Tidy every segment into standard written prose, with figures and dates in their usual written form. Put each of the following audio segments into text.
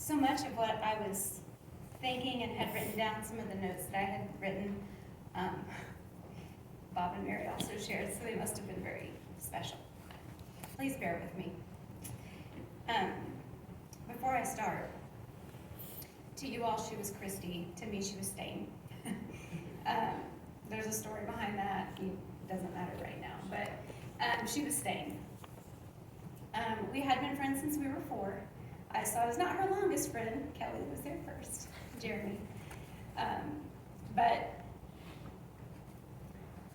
so much of what I was thinking and had written down, some of the notes that I had written, Bob and Mary also shared, so they must have been very special. Please bear with me. Before I start, to you all she was Christy, to me she was Stain. There's a story behind that, it doesn't matter right now, but she was Stain. We had been friends since we were 4. So I was not her longest friend. Kelly was there first, Jeremy. But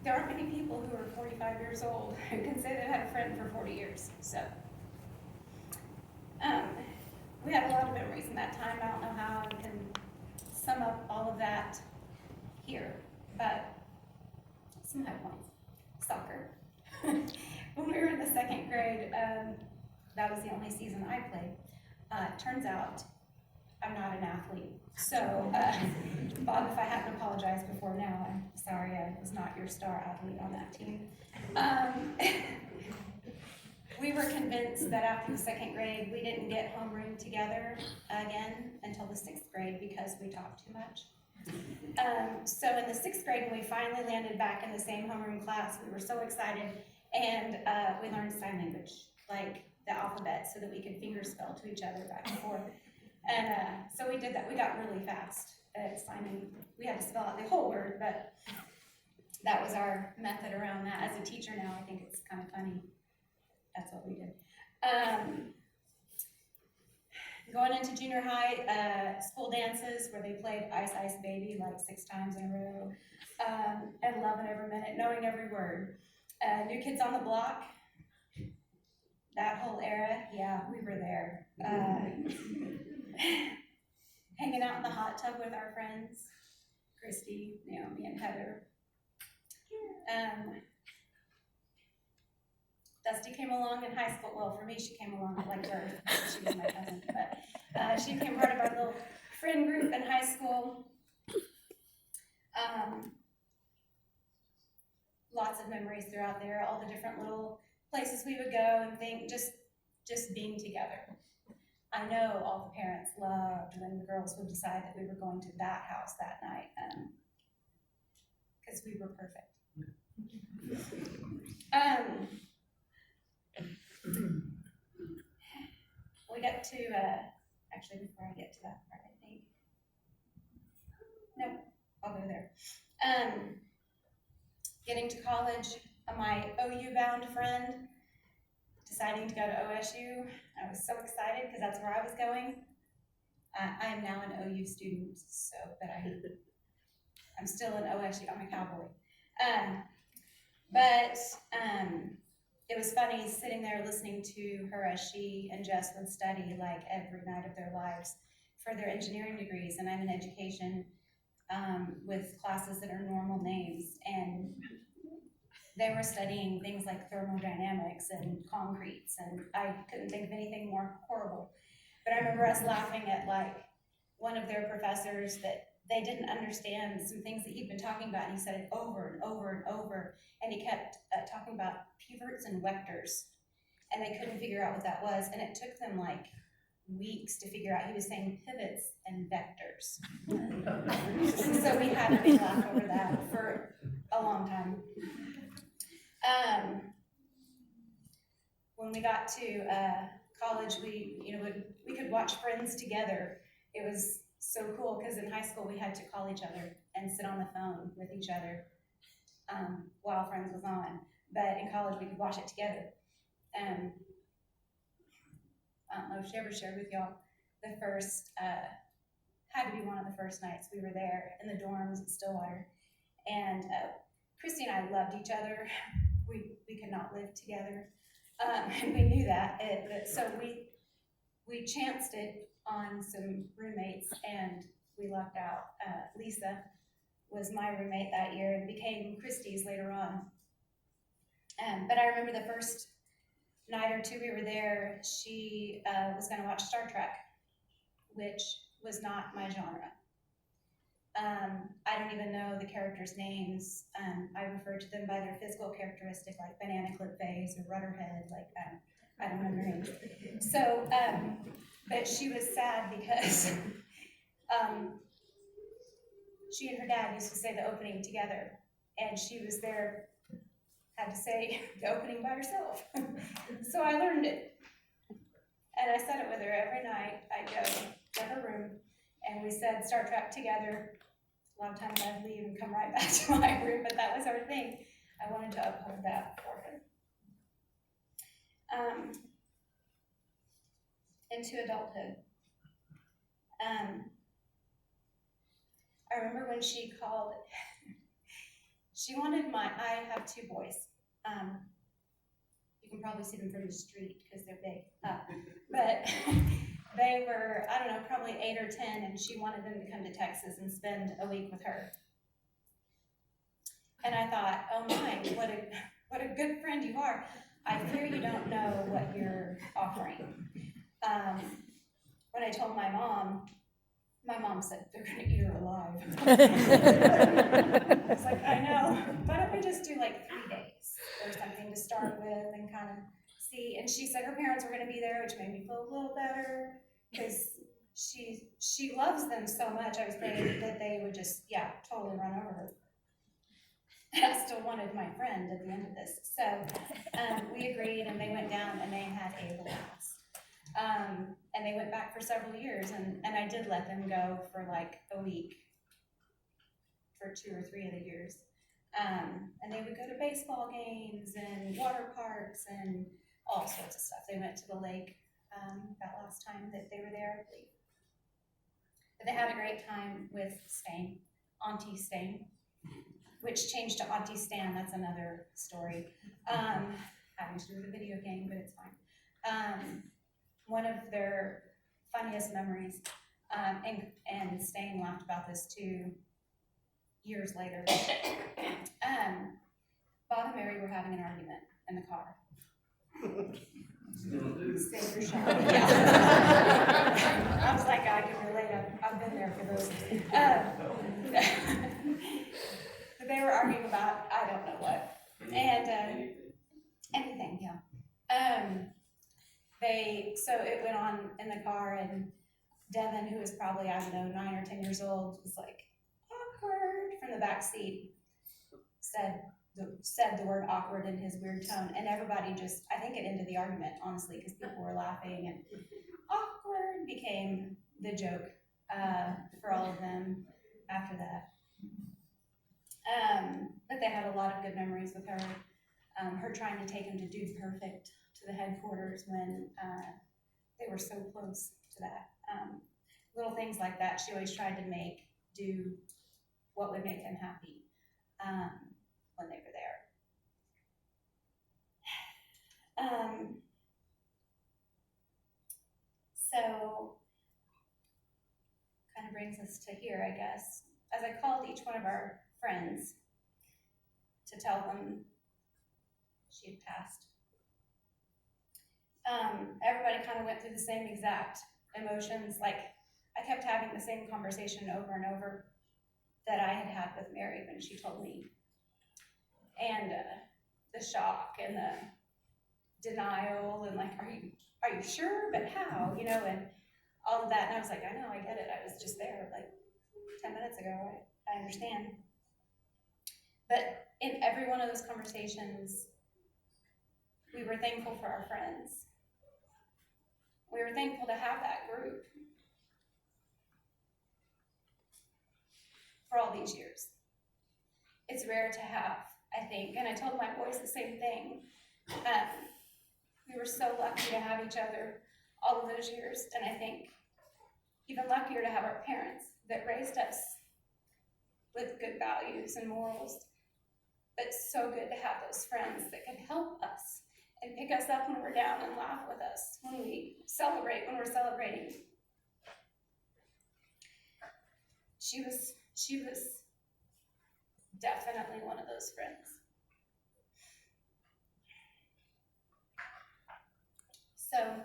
there aren't many people who are 45 years old who can say they've had a friend for 40 years. So we had a lot of memories in that time. I don't know how I can sum up all of that here, but some high points. Soccer. When we were in the 2nd grade, that was the only season I played. Turns out I'm not an athlete. So, Bob, if I haven't apologized before now, I'm sorry, I was not your star athlete on that team. We were convinced that after the 2nd grade, we didn't get homeroom together again until the 6th grade because we talked too much. So in the 6th grade, when we finally landed back in the same homeroom class, we were so excited, and we learned sign language, like the alphabet, so that we could finger spell to each other back and forth. And so we did that. We got really fast at signing. We had to spell out the whole word, but that was our method around that. As a teacher now, I think it's kind of funny. That's what we did. Going into junior high, school dances where they played Ice Ice Baby like 6 times in a row, and loving every minute, knowing every word. New Kids on the Block, that whole era, yeah, we were there. Hanging out in the hot tub with our friends, Christy, Naomi, and Heather. Dusty came along in high school. Well, for me, she came along at like birth. She was my cousin, but she became part of our little friend group in high school. Lots of memories throughout there, all the different little places we would go and think, just being together. I know all the parents loved when the girls would decide that we were going to that house that night, because we were perfect. We got to, actually before I get to that part, I think, no, I'll go there. Getting to college, my OU-bound friend deciding to go to OSU. I was so excited because that's where I was going. I am now an OU student, so, but I'm still an OSU, I'm a Cowboy. But it was funny sitting there listening to her as she and Jess would study like every night of their lives for their engineering degrees, and I'm in education with classes that are normal names, and they were studying things like thermodynamics and concretes, and I couldn't think of anything more horrible. But I remember us laughing at like one of their professors that they didn't understand some things that he'd been talking about, and he said it over and over and over, and he kept talking about pivots and vectors, and they couldn't figure out what that was, and it took them like weeks to figure out he was saying pivots and vectors. So we had a big laugh over that for a long time. When we got to college, we could watch Friends together. It was so cool because in high school we had to call each other and sit on the phone with each other while Friends was on. But in college we could watch it together. I don't know if she ever shared with y'all the first, had to be one of the first nights we were there in the dorms at Stillwater. And Christy and I loved each other. We could not live together, and we knew that. So we chanced it on some roommates, and we lucked out. Lisa was my roommate that year and became Christy's later on. But I remember the first night or two we were there, she was going to watch Star Trek, which was not my genre. I don't even know the characters' names. I refer to them by their physical characteristic, like banana clip face or rudder head, like I don't know their names. So But she was sad because she and her dad used to say the opening together, and she was there, had to say the opening by herself. So I learned it. And I said it with her every night. I'd go to her room, and we said Star Trek together. A lot of times I'd leave and come right back to my room, but that was our thing. I wanted to uphold that for her. Into adulthood. I remember when she called, she wanted I have 2 boys. You can probably see them from the street because they're big. But they were, I don't know, probably 8 or 10, and she wanted them to come to Texas and spend a week with her. And I thought, oh my, what a good friend you are. I fear you don't know what you're offering. When I told my mom said, they're gonna eat her alive. It's like, I know, why don't we just do like 3 days or something to start with and kind of see. And she said her parents were gonna be there, which made me feel a little better, because she loves them so much. I was thinking that they would just, totally run over her. And I still wanted my friend at the end of this. So we agreed, and they went down and they had a blast. And they went back for several years, and I did let them go for like a week for 2 or 3 of the years. And they would go to baseball games and water parks and all sorts of stuff. They went to the lake that last time that they were there, I believe. But they had a great time with Stain, Auntie Stain, which changed to Auntie Stan. That's another story. Having to do with a video game, but it's fine. One of their funniest memories, and Stain laughed about this too years later. Bob and Mary were having an argument in the car. Save your shot. Yeah. I was like, I can relate. I've been there for those. But they were arguing about I don't know what, and anything, yeah. So it went on in the car, and Devin, who was probably, I don't know, 9 or 10 years old, was like, awkward, from the back seat, said the word awkward in his weird tone, and everybody just, I think it ended the argument, honestly, because people were laughing, and awkward became the joke for all of them after that. But they had a lot of good memories with her. Her trying to take him to Dude Perfect, to the headquarters, when they were so close to that. Little things like that. She always tried to do what would make him happy when they were there. So, kind of brings us to here, I guess. As I called each one of our friends to tell them she had passed, everybody kind of went through the same exact emotions. Like, I kept having the same conversation over and over that I had had with Mary when she told me. And the shock and the denial and like, are you sure? But how? You know, and all of that. And I was like, I know, I get it. I was just there like 10 minutes ago. I understand. But in every one of those conversations, we were thankful for our friends. We were thankful to have that group for all these years. It's rare to have, I think, and I told my boys the same thing. We were so lucky to have each other all of those years, and I think even luckier to have our parents that raised us with good values and morals. But it's so good to have those friends that can help us and pick us up when we're down and laugh with us when we're celebrating. She was definitely one of those friends. So,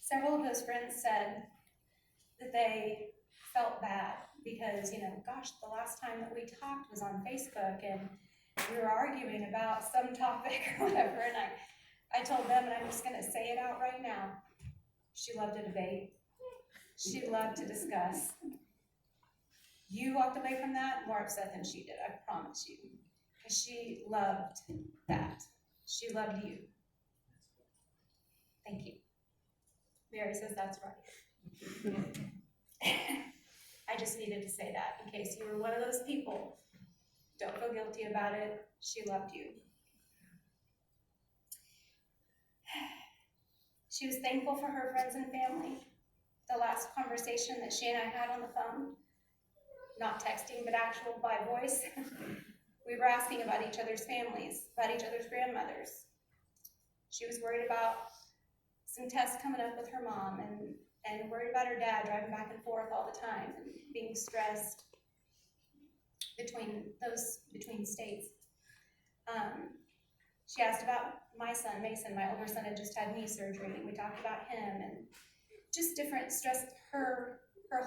several of those friends said that they felt bad because, gosh, the last time that we talked was on Facebook and we were arguing about some topic or whatever, and I told them, and I'm just going to say it out right now, She loved to debate. She loved to discuss. You walked away from that more upset than she did, I promise you. Because she loved that. She loved you. Thank you. Mary says that's right. I just needed to say that in case you were one of those people. Don't feel guilty about it. She loved you. She was thankful for her friends and family. The last conversation that she and I had on the phone, not texting, but actual by voice, we were asking about each other's families, about each other's grandmothers. She was worried about some tests coming up with her mom and worried about her dad driving back and forth all the time and being stressed between states. She asked about my son, Mason. My older son had just had knee surgery. We talked about him and just different stress. Her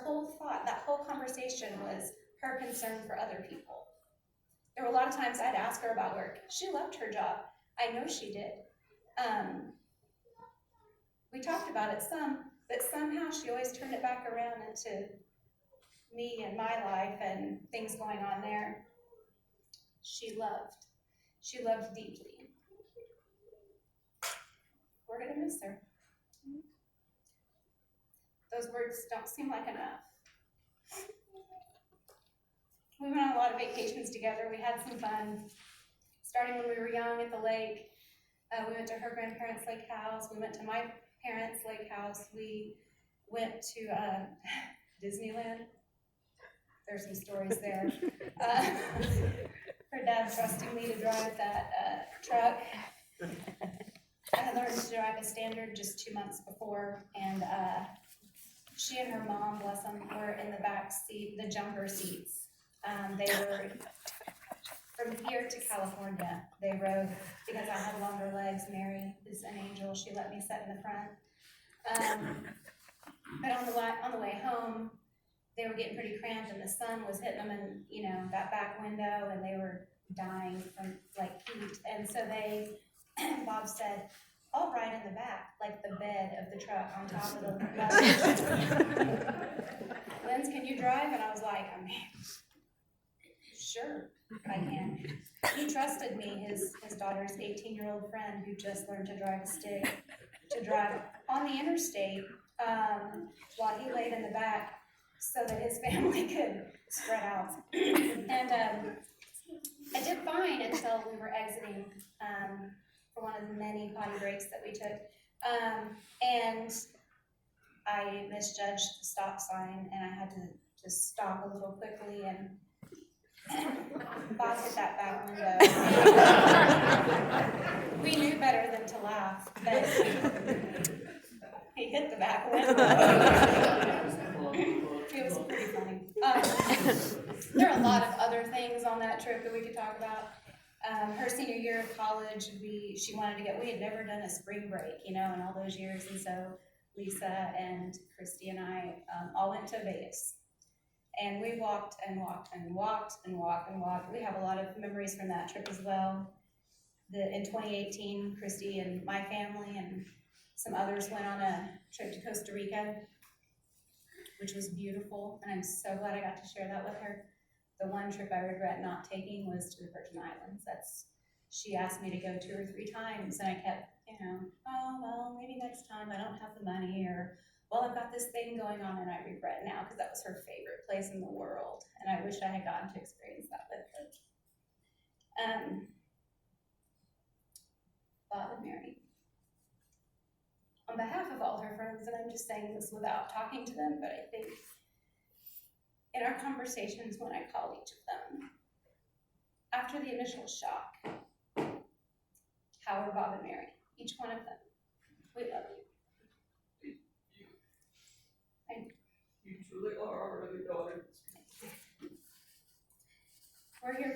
whole thought, that whole conversation was her concern for other people. There were a lot of times I'd ask her about work. She loved her job. I know she did. We talked about it some, but somehow she always turned it back around into me and my life and things going on there. She loved deeply. We're going to miss her. Those words don't seem like enough. We went on a lot of vacations together. We had some fun. Starting when we were young at the lake, we went to her grandparents' lake house. We went to my parents' lake house. We went to Disneyland. There's some stories there. Her dad trusting me to drive that truck. I had learned to drive a Standard just 2 months before, and she and her mom, bless them, were in the back seat, the jumper seats. They were from here to California. They rode because I had longer legs. Mary is an angel. She let me sit in the front. But on the way home, they were getting pretty cramped, and the sun was hitting them in, that back window, and they were dying from heat. And so Bob said, "I'll ride in the back, like the bed of the truck on top of the Linz, can you drive?" And I was like, sure, I can. He trusted me, his daughter's 18-year-old friend who just learned to drive a stick, to drive on the interstate while he laid in the back so that his family could spread out. And I did fine until we were exiting for one of the many potty breaks that we took. And I misjudged the stop sign, and I had to just stop a little quickly, and Bob hit that back window. We knew better than to laugh, but he hit the back window. It was pretty funny. There are a lot of other things on that trip that we could talk about. Her senior year of college, she wanted to we had never done a spring break, in all those years, and so Lisa and Christy and I all went to Vegas. And we walked and walked and walked and walked and walked. We have a lot of memories from that trip as well. In 2018, Christy and my family and some others went on a trip to Costa Rica, which was beautiful, and I'm so glad I got to share that with her. The one trip I regret not taking was to the Virgin Islands. She asked me to go 2 or 3 times, and I kept, oh, well, maybe next time. I don't have the money, or, well, I've got this thing going on, and I regret now, because that was her favorite place in the world, and I wish I had gotten to experience that with her. Bob and Mary. On behalf of all her friends, and I'm just saying this without talking to them, but I think in our conversations when I called each of them, after the initial shock, how are Bob and Mary? Each one of them. We love you. You truly are our only daughter. We're here